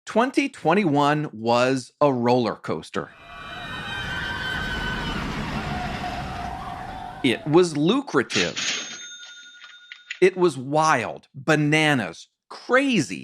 2021 was a roller coaster. It was lucrative. It was wild, bananas, crazy.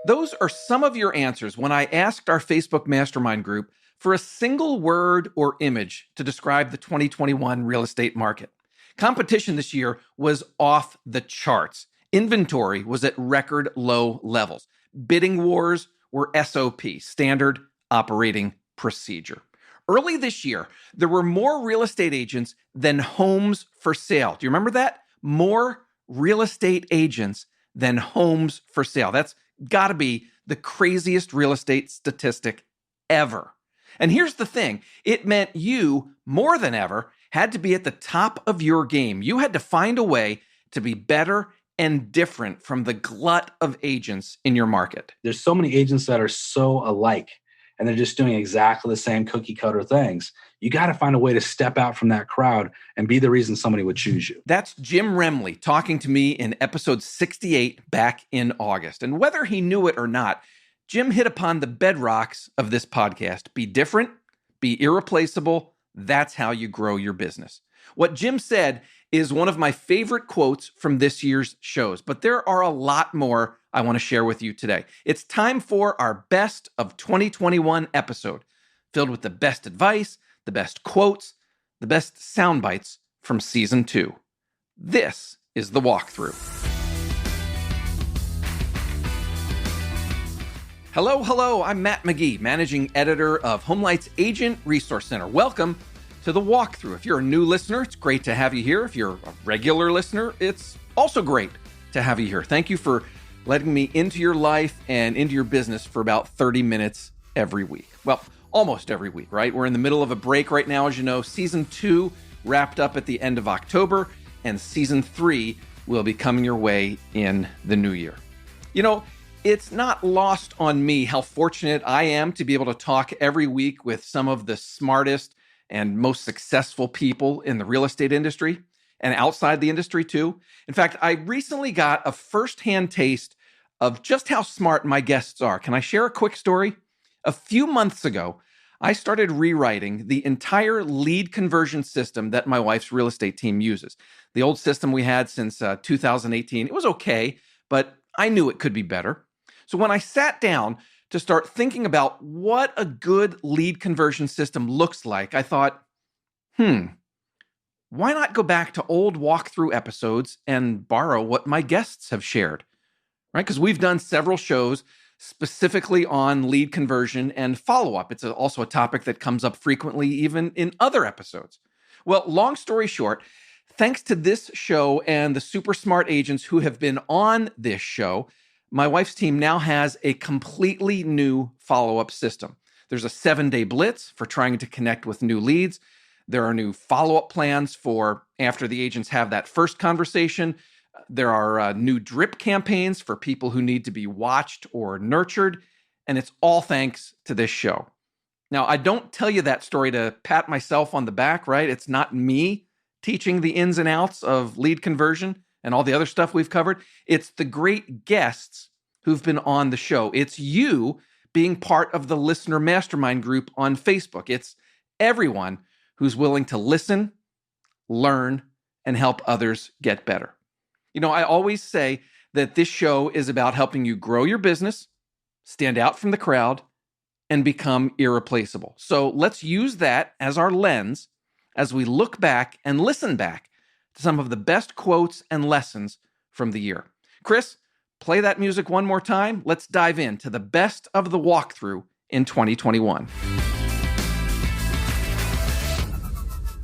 Those are some of your answers when I asked our Facebook mastermind group for a single word or image to describe the 2021 real estate market. Competition this year was off the charts. Inventory was at record low levels. Bidding wars were SOP, standard operating procedure. Early this year, there were more real estate agents than homes for sale. Do you remember that? More real estate agents than homes for sale. That's got to be the craziest real estate statistic ever. And here's the thing. It meant you, more than ever, had to be at the top of your game. You had to find a way to be better and different from the glut of agents in your market. There's so many agents that are so alike, and they're just doing exactly the same cookie cutter things. You got to find a way to step out from that crowd and be the reason somebody would choose you. That's Jim Remley talking to me in episode 68 back in August. And whether he knew it or not, Jim hit upon the bedrocks of this podcast. Be different, be irreplaceable. That's how you grow your business. What Jim said is one of my favorite quotes from this year's shows, but there are a lot more I want to share with you today. It's time for our Best of 2021 episode, filled with the best advice, the best quotes, the best sound bites from season 2. This is the walkthrough. Hello, I'm Matt McGee, managing editor of HomeLight's Agent Resource Center. Welcome to the walkthrough. If you're a new listener, it's great to have you here. If you're a regular listener, it's also great to have you here. Thank you for letting me into your life and into your business for about 30 minutes every week. Well, almost every week, right? We're in the middle of a break right now. As you know, season 2 wrapped up at the end of October, and season 3 will be coming your way in the new year. You know, it's not lost on me how fortunate I am to be able to talk every week with some of the smartest and most successful people in the real estate industry and outside the industry too. In fact, I recently got a firsthand taste of just how smart my guests are. Can I share a quick story? A few months ago, I started rewriting the entire lead conversion system that my wife's real estate team uses. The old system we had since 2018, it was okay, but I knew it could be better. So when I sat down to start thinking about what a good lead conversion system looks like, I thought, why not go back to old walkthrough episodes and borrow what my guests have shared, right? Because we've done several shows specifically on lead conversion and follow-up. It's also a topic that comes up frequently even in other episodes. Well, long story short, thanks to this show and the super smart agents who have been on this show, my wife's team now has a completely new follow-up system. There's a 7-day blitz for trying to connect with new leads. There are new follow-up plans for after the agents have that first conversation. There are new drip campaigns for people who need to be watched or nurtured. And it's all thanks to this show. Now, I don't tell you that story to pat myself on the back, right? It's not me teaching the ins and outs of lead conversion and all the other stuff we've covered. It's the great guests who've been on the show. It's you being part of the listener mastermind group on Facebook. It's everyone who's willing to listen, learn, and help others get better. You know, I always say that this show is about helping you grow your business, stand out from the crowd, and become irreplaceable. So let's use that as our lens as we look back and listen back to some of the best quotes and lessons from the year. Chris, play that music one more time. Let's dive into the best of the walkthrough in 2021.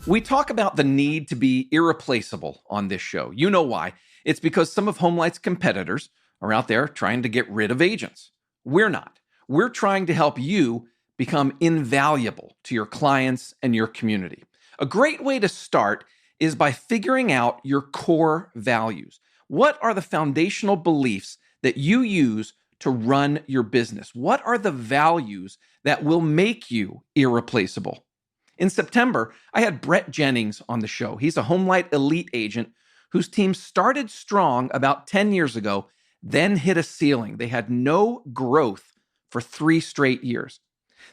We talk about the need to be irreplaceable on this show. You know why. It's because some of HomeLight's competitors are out there trying to get rid of agents. We're not. We're trying to help you become invaluable to your clients and your community. A great way to start is by figuring out your core values. What are the foundational beliefs that you use to run your business? What are the values that will make you irreplaceable? In September, I had Brett Jennings on the show. He's a HomeLight elite agent whose team started strong about 10 years ago, then hit a ceiling. They had no growth for 3 straight years.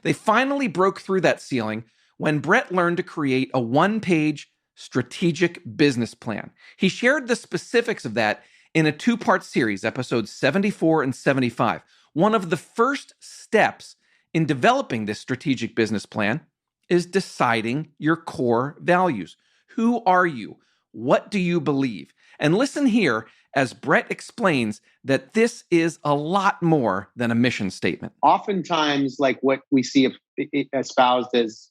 They finally broke through that ceiling when Brett learned to create a 1-page strategic business plan. He shared the specifics of that in a 2-part series, episodes 74 and 75. One of the first steps in developing this strategic business plan is deciding your core values. Who are you? What do you believe? And listen here as Brett explains that this is a lot more than a mission statement. Oftentimes, like what we see espoused as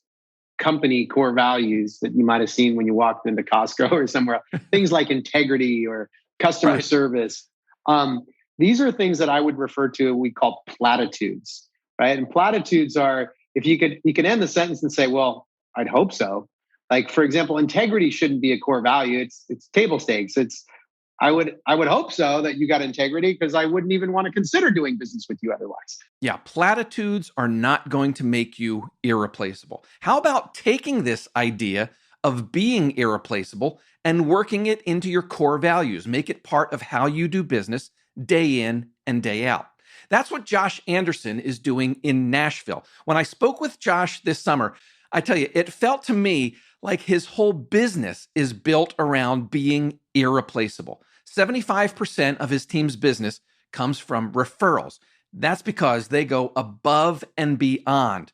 company core values that you might have seen when you walked into Costco or somewhere, things like integrity or customer service. These are things that I would refer to, we call platitudes, right? And platitudes are, if you could end the sentence and say, well, I'd hope so. Like, for example, integrity shouldn't be a core value. It's table stakes. I would hope so that you got integrity, because I wouldn't even want to consider doing business with you otherwise. Yeah, platitudes are not going to make you irreplaceable. How about taking this idea of being irreplaceable and working it into your core values? Make it part of how you do business day in and day out. That's what Josh Anderson is doing in Nashville. When I spoke with Josh this summer, I tell you, it felt to me like his whole business is built around being irreplaceable. 75% of his team's business comes from referrals. That's because they go above and beyond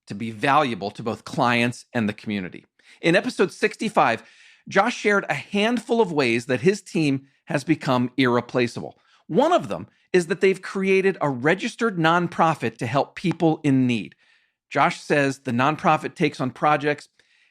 to be valuable to both clients and the community. In episode 65, Josh shared a handful of ways that his team has become irreplaceable. One of them is that they've created a registered nonprofit to help people in need. Josh says the nonprofit takes on projects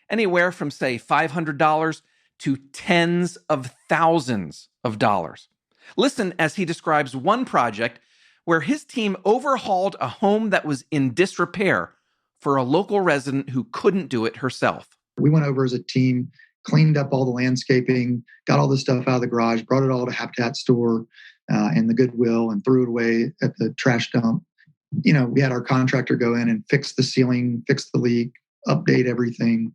anywhere from, say, $500 to tens of thousands of dollars. Listen as he describes one project where his team overhauled a home that was in disrepair for a local resident who couldn't do it herself. We went over as a team, cleaned up all the landscaping, got all the stuff out of the garage, brought it all to Habitat store and the Goodwill, and threw it away at the trash dump. You know, we had our contractor go in and fix the ceiling, fix the leak, update everything.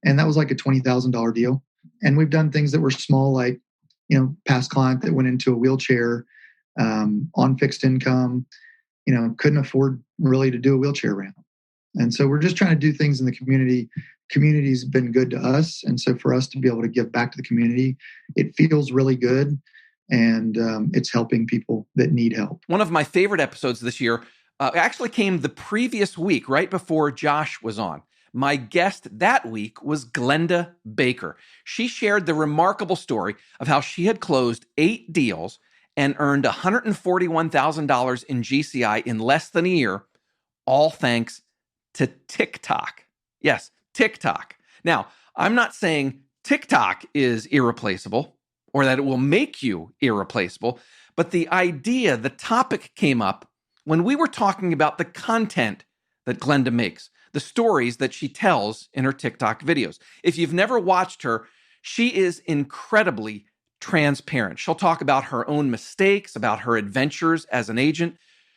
And that was like a $20,000 deal. And we've done things that were small, like, you know, past client that went into a wheelchair on fixed income, you know, couldn't afford really to do a wheelchair ramp. And so we're just trying to do things in the community. Community's been good to us. And so for us to be able to give back to the community, it feels really good. And it's helping people that need help. One of my favorite episodes this year actually came the previous week, right before Josh was on. My guest that week was Glennda Baker. She shared the remarkable story of how she had closed 8 deals and earned $141,000 in GCI in less than a year, all thanks to TikTok. Yes, TikTok. Now, I'm not saying TikTok is irreplaceable or that it will make you irreplaceable, but the idea, the topic came up when we were talking about the content that Glennda makes, the stories that she tells in her TikTok videos. If you've never watched her, she is incredibly transparent. She'll talk about her own mistakes, about her adventures as an agent.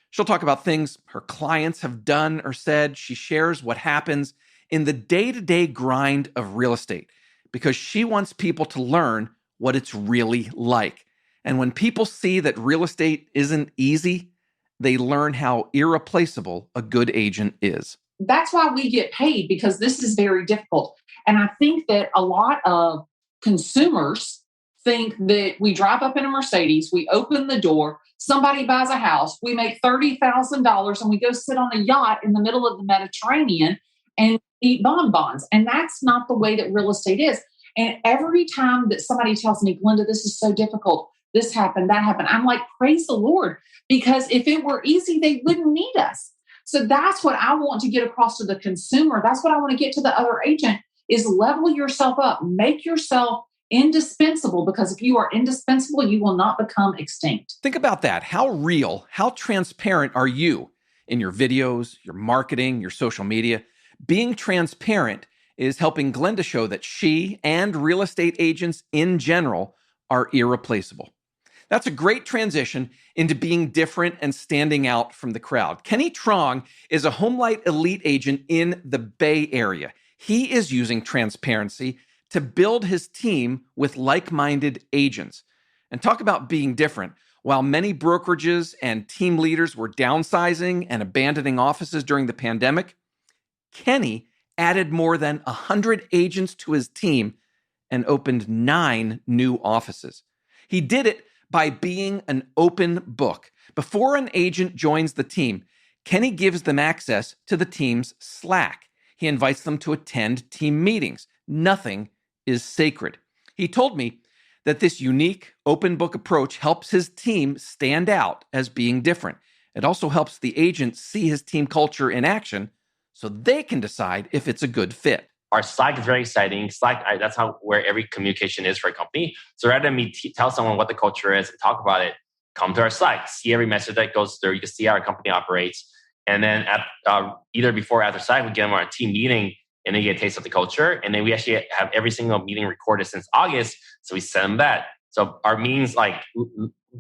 She'll talk about things her clients have done or said. She shares what happens in the day-to-day grind of real estate because she wants people to learn what it's really like. And when people see that real estate isn't easy, they learn how irreplaceable a good agent is. That's why we get paid, because this is very difficult. And I think that a lot of consumers think that we drive up in a Mercedes, we open the door, somebody buys a house, we make $30,000 and we go sit on a yacht in the middle of the Mediterranean and eat bonbons. And that's not the way that real estate is. And every time that somebody tells me, Glennda, this is so difficult, this happened, that happened, I'm like, praise the Lord, because if it were easy, they wouldn't need us. So that's what I want to get across to the consumer. That's what I want to get to the other agent is level yourself up, make yourself indispensable, because if you are indispensable, you will not become extinct. Think about that. How real, how transparent are you in your videos, your marketing, your social media? Being transparent is helping Glennda show that she and real estate agents in general are irreplaceable. That's a great transition into being different and standing out from the crowd. Kenny Trong is a HomeLight elite agent in the Bay Area. He is using transparency to build his team with like-minded agents. And talk about being different. While many brokerages and team leaders were downsizing and abandoning offices during the pandemic, Kenny added more than 100 agents to his team and opened 9 new offices. He did it by being an open book. Before an agent joins the team, Kenny gives them access to the team's Slack. He invites them to attend team meetings. Nothing is sacred. He told me that this unique open book approach helps his team stand out as being different. It also helps the agent see his team culture in action so they can decide if it's a good fit. Our Slack is very exciting. Slack, that's where every communication is for a company. So rather than me tell someone what the culture is and talk about it, come to our Slack, see every message that goes through. You can see how our company operates. And then either before or after Slack, we get them on a team meeting and they get a taste of the culture. And then we actually have every single meeting recorded since August. So we send them that. So our meetings,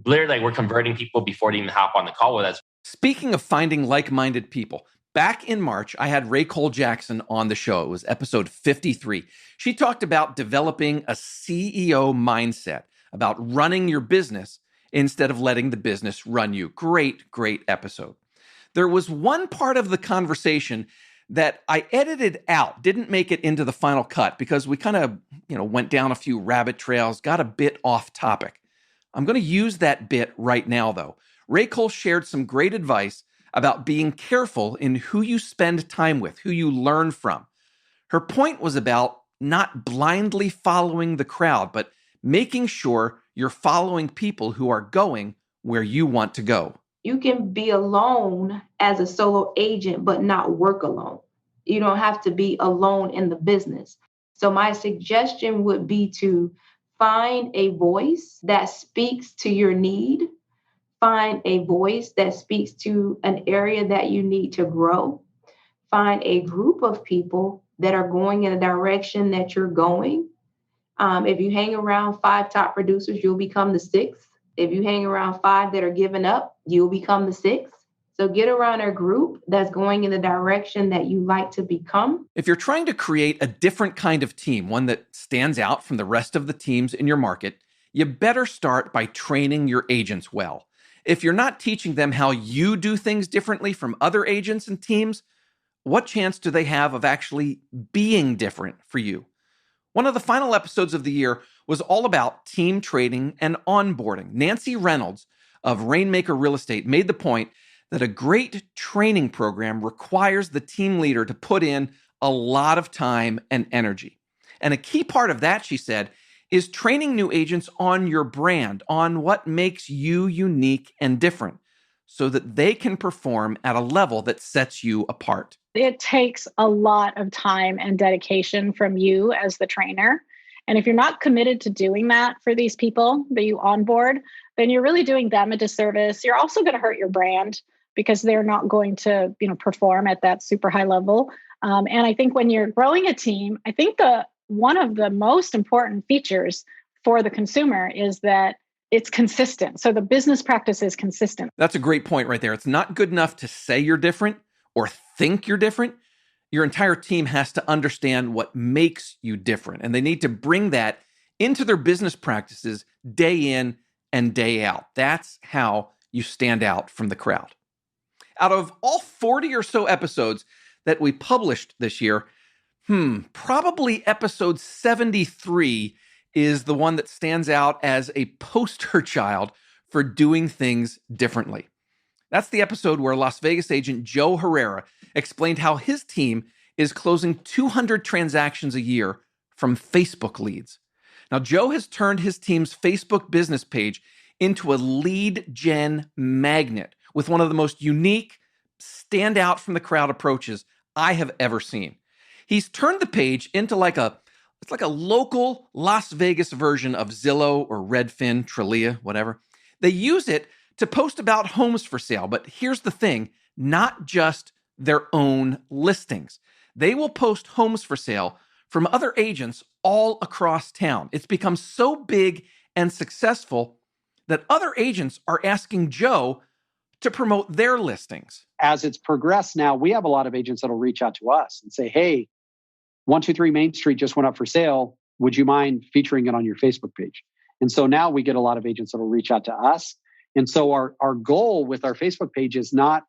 literally, we're converting people before they even hop on the call with us. Speaking of finding like-minded people, back in March, I had Ray Cole Jackson on the show. It was episode 53. She talked about developing a CEO mindset, about running your business instead of letting the business run you. Great, great episode. There was one part of the conversation that I edited out, didn't make it into the final cut because we kind of, went down a few rabbit trails, got a bit off topic. I'm going to use that bit right now, though. Ray Cole shared some great advice about being careful in who you spend time with, who you learn from. Her point was about not blindly following the crowd, but making sure you're following people who are going where you want to go. You can be alone as a solo agent, but not work alone. You don't have to be alone in the business. So my suggestion would be to find a voice that speaks to your need. Find a voice that speaks to an area that you need to grow. Find a group of people that are going in a direction that you're going. If you hang around 5 top producers, you'll become the 6th. If you hang around 5 that are giving up, you'll become the 6th. So get around a group that's going in the direction that you like to become. If you're trying to create a different kind of team, one that stands out from the rest of the teams in your market, you better start by training your agents well. If you're not teaching them how you do things differently from other agents and teams, what chance do they have of actually being different for you? One of the final episodes of the year was all about team training and onboarding. Nancy Reynolds of Rainmaker Real Estate made the point that a great training program requires the team leader to put in a lot of time and energy. And a key part of that, she said, is training new agents on your brand, on what makes you unique and different, so that they can perform at a level that sets you apart. It takes a lot of time and dedication from you as the trainer. And if you're not committed to doing that for these people that you onboard, then you're really doing them a disservice. You're also going to hurt your brand because they're not going to, perform at that super high level. And I think when you're growing a team, I think one of the most important features for the consumer is that it's consistent. So the business practice is consistent. That's a great point right there. It's not good enough to say you're different or think you're different. Your entire team has to understand what makes you different. And they need to bring that into their business practices day in and day out. That's how you stand out from the crowd. Out of all 40 or so episodes that we published this year, probably episode 73 is the one that stands out as a poster child for doing things differently. That's the episode where Las Vegas agent Joe Herrera explained how his team is closing 200 transactions a year from Facebook leads. Now, Joe has turned his team's Facebook business page into a lead gen magnet with one of the most unique, stand out from the crowd approaches I have ever seen. He's turned the page into it's like a local Las Vegas version of Zillow or Redfin, Trulia, whatever. They use it to post about homes for sale, but here's the thing, not just their own listings. They will post homes for sale from other agents all across town. It's become so big and successful that other agents are asking Joe to promote their listings. As it's progressed now, we have a lot of agents that'll reach out to us and say, hey, 123 Main Street just went up for sale. would you mind featuring it on your Facebook page? And so now we get a lot of agents that will reach out to us. And so our goal with our Facebook page is not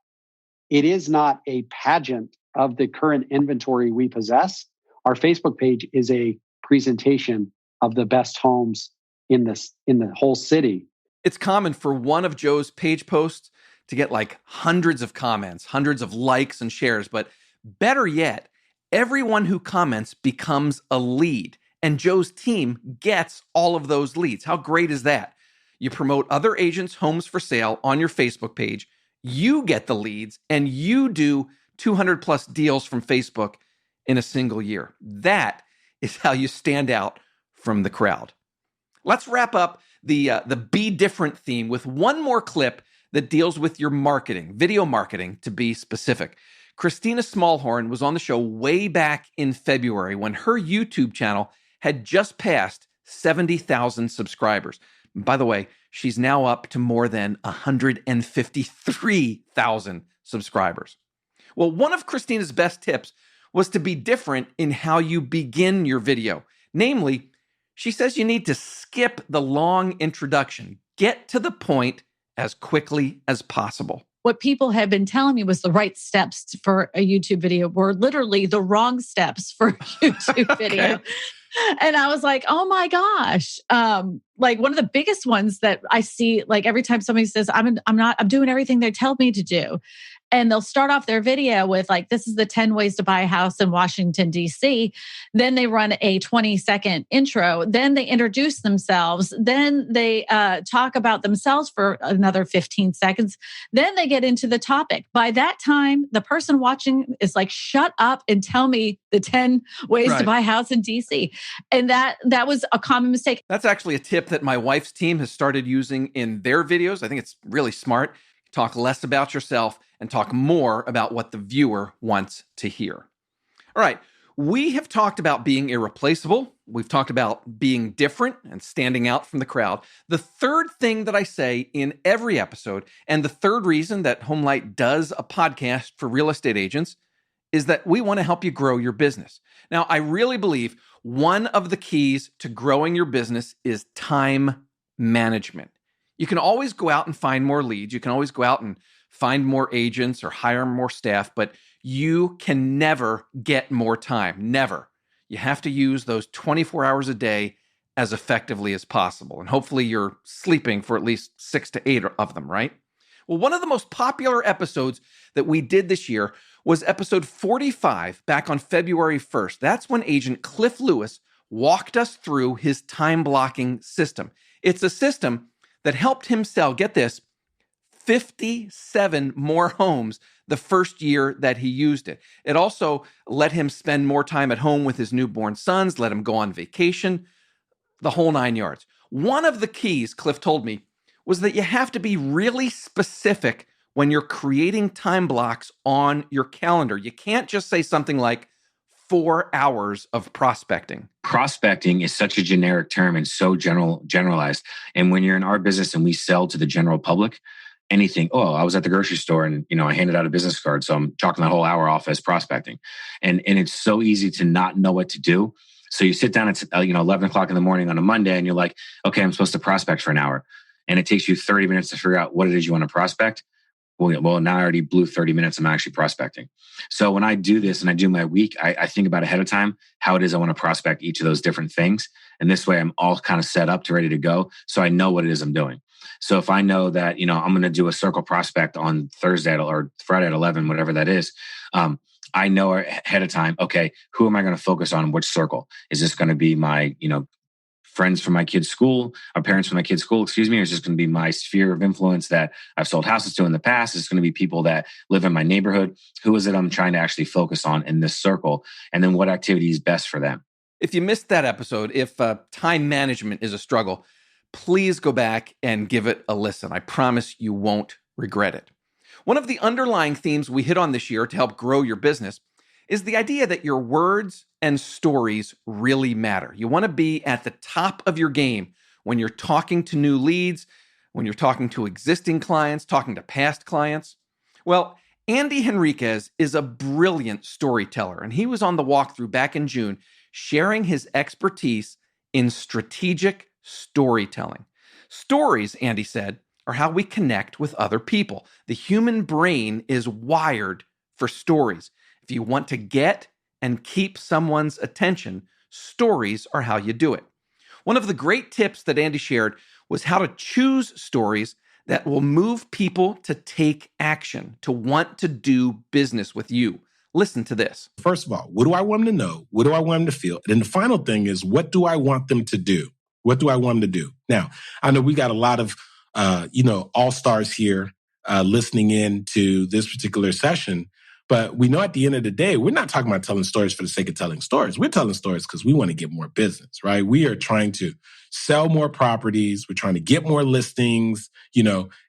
a pageant of the current inventory we possess. Our Facebook page is a presentation of the best homes in the whole city. It's common for one of Joe's page posts to get like hundreds of comments, hundreds of likes and shares, but better yet, everyone who comments becomes a lead, and Joe's team gets all of those leads. How great is that? You promote other agents' homes for sale on your Facebook page, you get the leads, and you do 200 plus deals from Facebook in a single year. That is how you stand out from the crowd. Let's wrap up the Be Different theme with one more clip that deals with your marketing, video marketing to be specific. Kristina Smallhorn was on the show way back in February when her YouTube channel had just passed 70,000 subscribers. By the way, she's now up to more than 153,000 subscribers. Well, one of Kristina's best tips was to be different in how you begin your video. Namely, she says you need to skip the long introduction. Get to the point as quickly as possible. What people have been telling me was the right steps for a YouTube video were literally the wrong steps for a YouTube video. And I was like, oh my gosh. Like one of the biggest ones that I see, like every time somebody says, I'm doing everything they tell me to do. And they'll start off their video with like, this is the 10 ways to buy a house in Washington, D.C. Then they run a 20-second intro. Then they introduce themselves. Then they talk about themselves for another 15 seconds. Then they get into the topic. By that time, the person watching is like, shut up and tell me the 10 ways to buy a house in D.C. And that was a common mistake. That's actually a tip that my wife's team has started using in their videos. I think it's really smart. Talk less about yourself and talk more about what the viewer wants to hear. All right, we have talked about being irreplaceable. We've talked about being different and standing out from the crowd. The third thing that I say in every episode, and the third reason that Homelight does a podcast for real estate agents, is that we want to help you grow your business. Now, I really believe one of the keys to growing your business is time management. You can always go out and find more leads. You can always go out and find more agents or hire more staff, but you can never get more time. Never. You have to use those 24 hours a day as effectively as possible. And hopefully you're sleeping for at least 6 to 8 of them, right? Well, one of the most popular episodes that we did this year was episode 45 back on February 1st. That's when agent Cliff Lewis walked us through his time blocking system. It's a system that helped him sell, get this, 57 more homes the first year that he used it. It also let him spend more time at home with his newborn sons, let him go on vacation, the whole 9 yards. One of the keys, Cliff told me, was that you have to be really specific when you're creating time blocks on your calendar. You can't just say something like 4 hours of prospecting. Prospecting is such a generic term and so generalized. And when you're in our business and we sell to the general public, anything, oh, I was at the grocery store and, I handed out a business card. So I'm chalking that whole hour off as prospecting. And it's so easy to not know what to do. So you sit down at 11 o'clock in the morning on a Monday and you're like, okay, I'm supposed to prospect for an hour. And it takes you 30 minutes to figure out what it is you want to prospect. Well, now I already blew 30 minutes. I'm actually prospecting. So when I do this and I do my week, I think about ahead of time how it is I want to prospect each of those different things. And this way I'm all kind of set up to ready to go. So I know what it is I'm doing. So if I know that, I'm going to do a circle prospect on Thursday or Friday at 11, whatever that is, I know ahead of time, okay, who am I going to focus on? Which circle? Is this going to be my, friends from my kid's school, or parents from my kid's school, or is this going to be my sphere of influence that I've sold houses to in the past? Is it going to be people that live in my neighborhood? Who is it I'm trying to actually focus on in this circle? And then what activity is best for them? If you missed that episode, if time management is a struggle, please go back and give it a listen. I promise you won't regret it. One of the underlying themes we hit on this year to help grow your business is the idea that your words and stories really matter. You want to be at the top of your game when you're talking to new leads, when you're talking to existing clients, talking to past clients. Well, Andy Henriquez is a brilliant storyteller, and he was on the walkthrough back in June, sharing his expertise in strategic storytelling. Stories, Andy said, are how we connect with other people. The human brain is wired for stories. If you want to get and keep someone's attention, stories are how you do it. One of the great tips that Andy shared was how to choose stories that will move people to take action, to want to do business with you. Listen to this. First of all, what do I want them to know? What do I want them to feel? And then the final thing is, what do I want them to do? What do I want them to do? Now, I know we got a lot of, all-stars here listening in to this particular session, but we know at the end of the day, we're not talking about telling stories for the sake of telling stories. We're telling stories because we want to get more business, right? We are trying to sell more properties. We're trying to get more listings,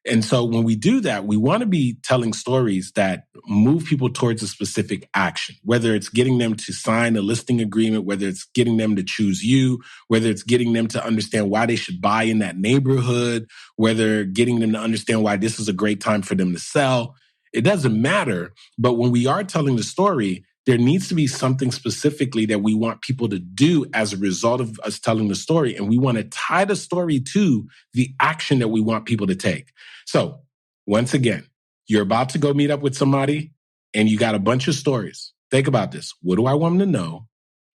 and so when we do that, we want to be telling stories that move people towards a specific action, whether it's getting them to sign a listing agreement, whether it's getting them to choose you, whether it's getting them to understand why they should buy in that neighborhood, whether getting them to understand why this is a great time for them to sell. It doesn't matter. But when we are telling the story, there needs to be something specifically that we want people to do as a result of us telling the story. And we want to tie the story to the action that we want people to take. So once again, you're about to go meet up with somebody and you got a bunch of stories. Think about this. What do I want them to know?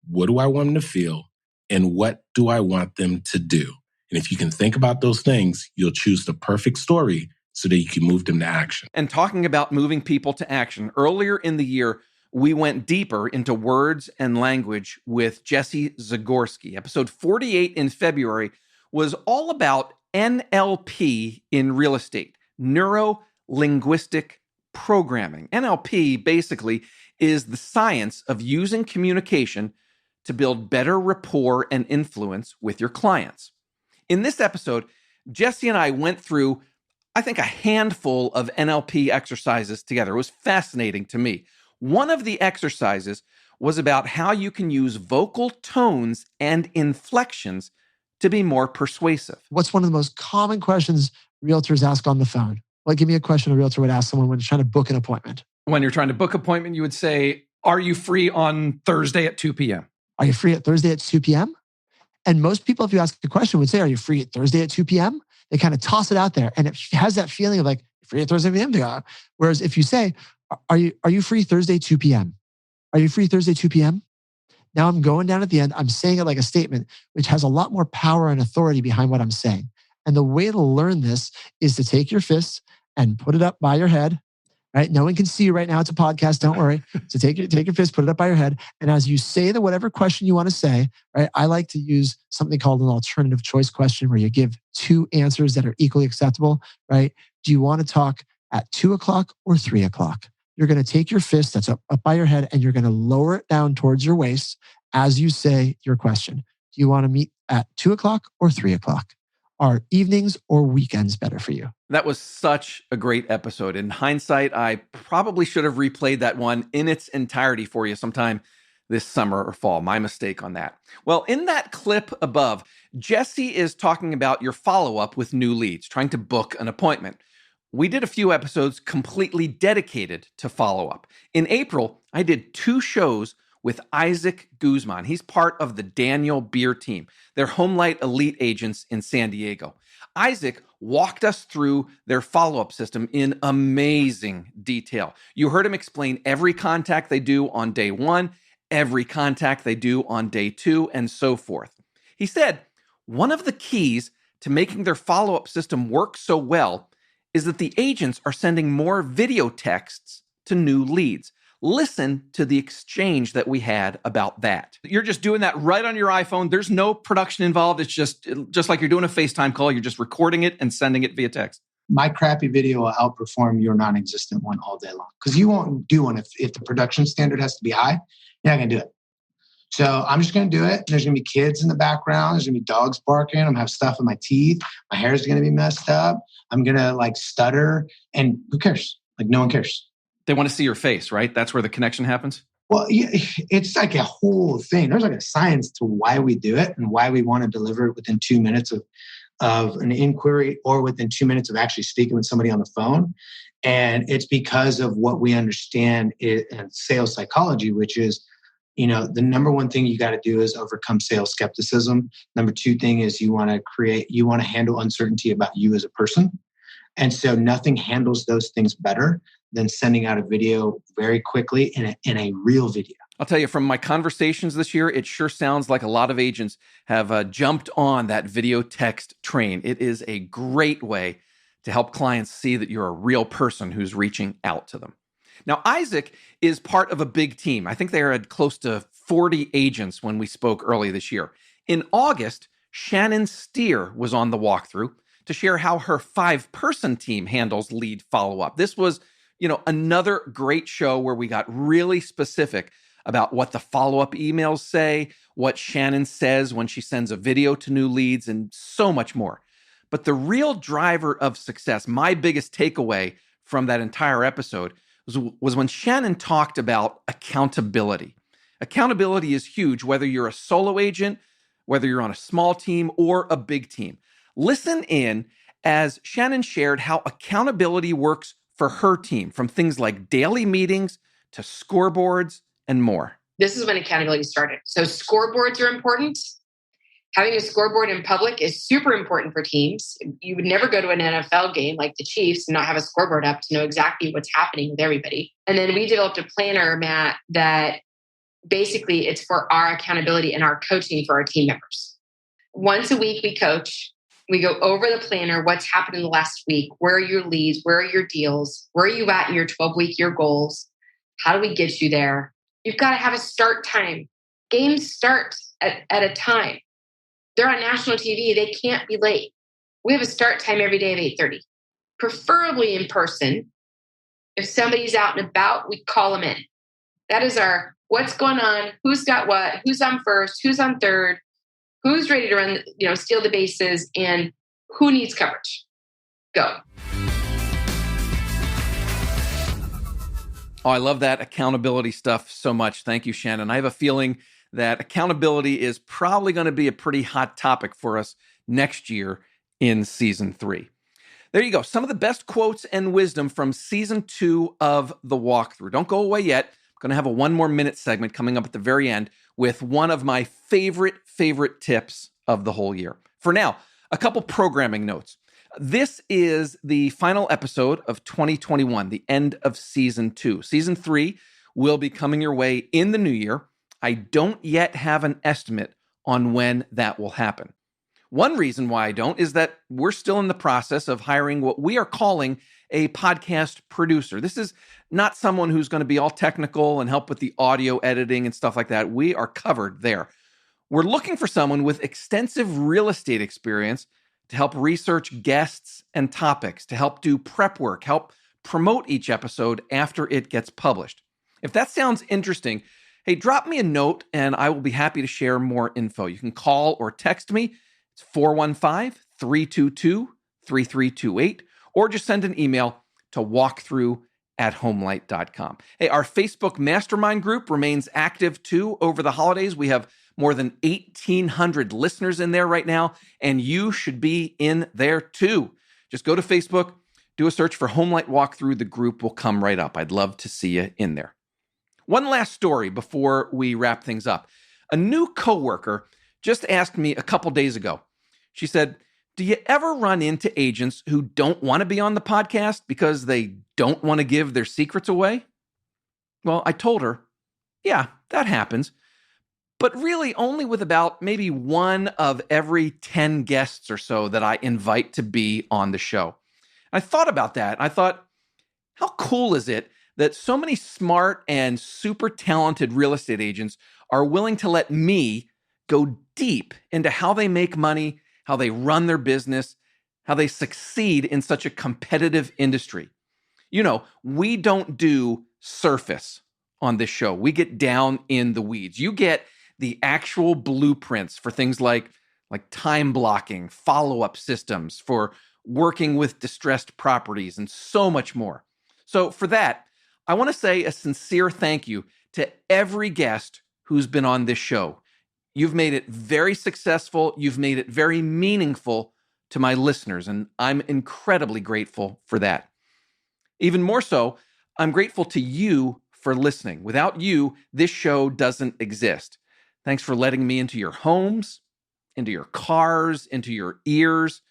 What do I want them to feel? And what do I want them to do? And if you can think about those things, you'll choose the perfect story so that you can move them to action. And talking about moving people to action, earlier in the year, we went deeper into words and language with Jesse Zagorski. Episode 48 in February was all about NLP in real estate, neuro-linguistic programming. NLP basically is the science of using communication to build better rapport and influence with your clients. In this episode, Jesse and I went through, I think, a handful of NLP exercises together. It was fascinating to me. One of the exercises was about how you can use vocal tones and inflections to be more persuasive. What's one of the most common questions realtors ask on the phone? Like, give me a question a realtor would ask someone when trying to book an appointment. When you're trying to book an appointment, you would say, are you free on Thursday at 2 p.m.? Are you free at Thursday at 2 p.m.? And most people, if you ask a question, would say, are you free at Thursday at 2 p.m.? They kind of toss it out there. And it has that feeling of like, free at Thursday at 2 p.m. Whereas if you say, are you free Thursday 2 p.m.? Are you free Thursday 2 p.m.? Now I'm going down at the end. I'm saying it like a statement, which has a lot more power and authority behind what I'm saying. And the way to learn this is to take your fist and put it up by your head, right? No one can see you right now. It's a podcast. Don't worry. So take your fist, put it up by your head. And as you say whatever question you want to say, right? I like to use something called an alternative choice question where you give two answers that are equally acceptable, right? Do you want to talk at 2 o'clock or 3 o'clock? You're going to take your fist that's up by your head and you're going to lower it down towards your waist as you say your question. Do you want to meet at 2 o'clock or 3 o'clock? Are evenings or weekends better for you? That was such a great episode. In hindsight, I probably should have replayed that one in its entirety for you sometime this summer or fall. My mistake on that. Well, in that clip above, Jesse is talking about your follow-up with new leads, trying to book an appointment. We did a few episodes completely dedicated to follow-up. In April, I did 2 shows with Isaac Guzman. He's part of the Daniel Beer team. They're HomeLight elite agents in San Diego. Isaac walked us through their follow-up system in amazing detail. You heard him explain every contact they do on day 1, every contact they do on day 2, and so forth. He said one of the keys to making their follow-up system work so well is that the agents are sending more video texts to new leads. Listen to the exchange that we had about that. You're just doing that right on your iPhone. There's no production involved. It's just like you're doing a FaceTime call. You're just recording it and sending it via text. My crappy video will outperform your non-existent one all day long. Because you won't do one if the production standard has to be high. You're not going to do it. So I'm just going to do it. There's going to be kids in the background. There's going to be dogs barking. I'm going to have stuff in my teeth. My hair is going to be messed up. I'm going to stutter. And who cares? No one cares. They want to see your face, right? That's where the connection happens? Well, yeah, it's like a whole thing. There's a science to why we do it and why we want to deliver it within 2 minutes of an inquiry or within 2 minutes of actually speaking with somebody on the phone. And it's because of what we understand in sales psychology, which is The number one thing you got to do is overcome sales skepticism. Number two thing is you want to handle uncertainty about you as a person. And so nothing handles those things better than sending out a video very quickly in a real video. I'll tell you, from my conversations this year, it sure sounds like a lot of agents have jumped on that video text train. It is a great way to help clients see that you're a real person who's reaching out to them. Now, Isaac is part of a big team. I think they had close to 40 agents when we spoke early this year. In August, Shannon Steer was on the walkthrough to share how her 5-person team handles lead follow-up. This was, another great show where we got really specific about what the follow-up emails say, what Shannon says when she sends a video to new leads, and so much more. But the real driver of success, my biggest takeaway from that entire episode, was when Shannon talked about accountability. Accountability is huge, whether you're a solo agent, whether you're on a small team or a big team. Listen in as Shannon shared how accountability works for her team, from things like daily meetings to scoreboards and more. This is when accountability started. So scoreboards are important. Having a scoreboard in public is super important for teams. You would never go to an NFL game like the Chiefs and not have a scoreboard up to know exactly what's happening with everybody. And then we developed a planner, Matt, that basically it's for our accountability and our coaching for our team members. Once a week, we coach. We go over the planner, what's happened in the last week, where are your leads, where are your deals, where are you at in your 12-week year goals? How do we get you there? You've got to have a start time. Games start at a time. They're on national TV. They can't be late. We have a start time every day of 8:30, preferably in person. If somebody's out and about, we call them in. That is our what's going on, who's got what, who's on first, who's on third, who's ready to run, steal the bases, and who needs coverage. Go. Oh, I love that accountability stuff so much. Thank you, Shannon. I have a feeling that accountability is probably going to be a pretty hot topic for us next year in season 3. There you go. Some of the best quotes and wisdom from season 2 of The Walkthrough. Don't go away yet. I'm going to have a 1 more minute segment coming up at the very end with one of my favorite tips of the whole year. For now, a couple programming notes. This is the final episode of 2021, the end of season 2. Season 3 will be coming your way in the new year. I don't yet have an estimate on when that will happen. One reason why I don't is that we're still in the process of hiring what we are calling a podcast producer. This is not someone who's going to be all technical and help with the audio editing and stuff like that. We are covered there. We're looking for someone with extensive real estate experience to help research guests and topics, to help do prep work, help promote each episode after it gets published. If that sounds interesting, hey, drop me a note and I will be happy to share more info. You can call or text me. It's 415-322-3328, or just send an email to walkthrough@homelight.com. Hey, our Facebook mastermind group remains active too over the holidays. We have more than 1,800 listeners in there right now, and you should be in there too. Just go to Facebook, do a search for Homelight Walkthrough. The group will come right up. I'd love to see you in there. One last story before we wrap things up. A new coworker just asked me a couple days ago. She said, do you ever run into agents who don't want to be on the podcast because they don't want to give their secrets away? Well, I told her, yeah, that happens. But really only with about maybe 1 of every 10 guests or so that I invite to be on the show. I thought about that. I thought, how cool is it that so many smart and super talented real estate agents are willing to let me go deep into how they make money, how they run their business, how they succeed in such a competitive industry. We don't do surface on this show. We get down in the weeds. You get the actual blueprints for things like time blocking, follow-up systems, for working with distressed properties, and so much more. So for that, I want to say a sincere thank you to every guest who's been on this show. You've made it very successful. You've made it very meaningful to my listeners, and I'm incredibly grateful for that. Even more so, I'm grateful to you for listening. Without you, this show doesn't exist. Thanks for letting me into your homes, into your cars, into your ears,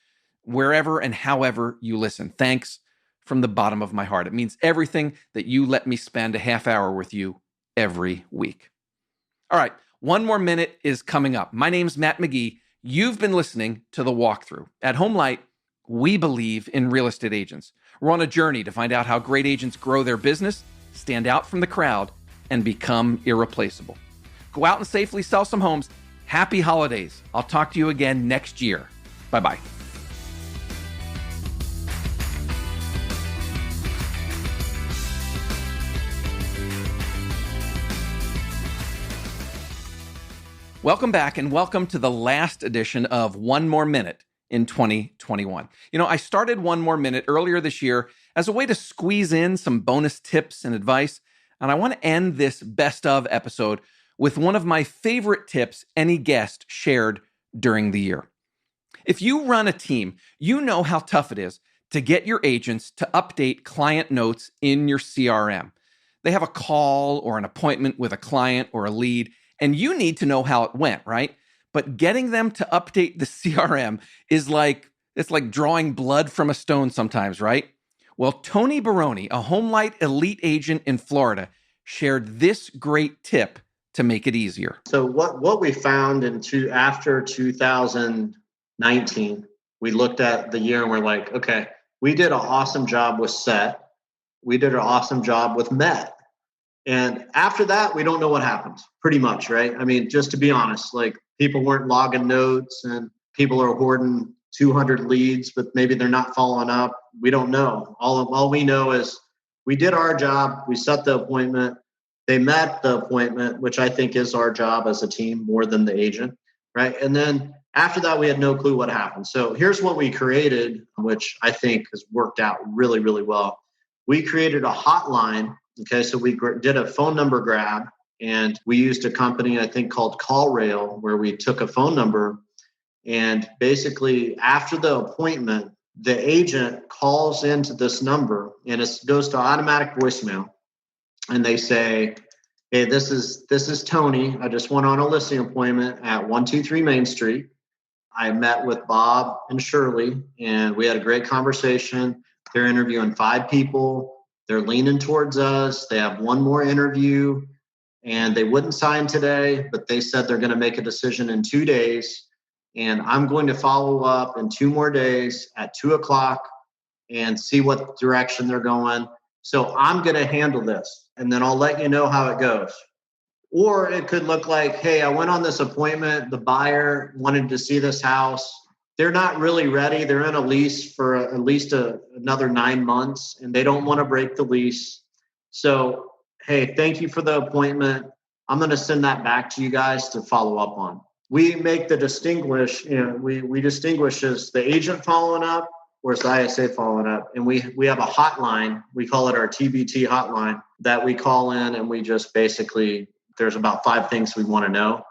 wherever and however you listen. Thanks from the bottom of my heart. It means everything that you let me spend a half hour with you every week. All right, one more minute is coming up. My name's Matt McGee. You've been listening to The Walkthrough. At HomeLight, we believe in real estate agents. We're on a journey to find out how great agents grow their business, stand out from the crowd, and become irreplaceable. Go out and safely sell some homes. Happy holidays. I'll talk to you again next year. Bye-bye. Welcome back, and welcome to the last edition of One More Minute in 2021. I started One More Minute earlier this year as a way to squeeze in some bonus tips and advice, and I want to end this best of episode with one of my favorite tips any guest shared during the year. If you run a team, you know how tough it is to get your agents to update client notes in your CRM. They have a call or an appointment with a client or a lead, and you need to know how it went, right? But getting them to update the CRM is it's like drawing blood from a stone sometimes, right? Well, Tony Baroni, a HomeLight elite agent in Florida, shared this great tip to make it easier. So what we found after 2019, we looked at the year and we're like, okay, we did an awesome job with SET. We did an awesome job with MET. And after that, we don't know what happened, pretty much, right? I mean, just to be honest, people weren't logging notes and people are hoarding 200 leads, but maybe they're not following up. We don't know. All we know is we did our job. We set the appointment. They met the appointment, which I think is our job as a team more than the agent, right? And then after that, we had no clue what happened. So here's what we created, which I think has worked out really, really well. We created a hotline. Okay, so we did a phone number grab, and we used a company, I think, called CallRail, where we took a phone number, and basically after the appointment, the agent calls into this number, and it goes to automatic voicemail, and they say, hey, this is Tony. I just went on a listing appointment at 123 Main Street. I met with Bob and Shirley, and we had a great conversation. They're interviewing 5 people. They're leaning towards us. They have one more interview, and they wouldn't sign today, but they said they're going to make a decision in 2 days. And I'm going to follow up in 2 more days at 2:00 and see what direction they're going. So I'm going to handle this, and then I'll let you know how it goes. Or it could look like, hey, I went on this appointment. The buyer wanted to see this house. They're not really ready. They're in a lease for at least another 9 months, and they don't want to break the lease. So, hey, thank you for the appointment. I'm going to send that back to you guys to follow up on. We make the distinguish, we distinguish as the agent following up or as the ISA following up. And we have a hotline. We call it our TBT hotline that we call in, and we just basically, there's about 5 things we want to know.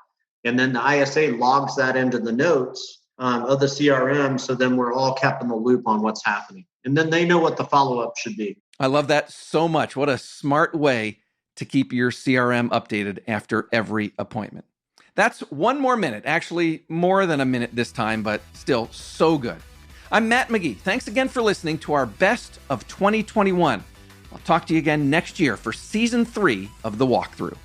And then the ISA logs that into the notes of the CRM. So then we're all kept in the loop on what's happening. And then they know what the follow-up should be. I love that so much. What a smart way to keep your CRM updated after every appointment. That's One More Minute. Actually, more than a minute this time, but still so good. I'm Matt McGee. Thanks again for listening to our Best of 2021. I'll talk to you again next year for Season 3 of The Walkthrough.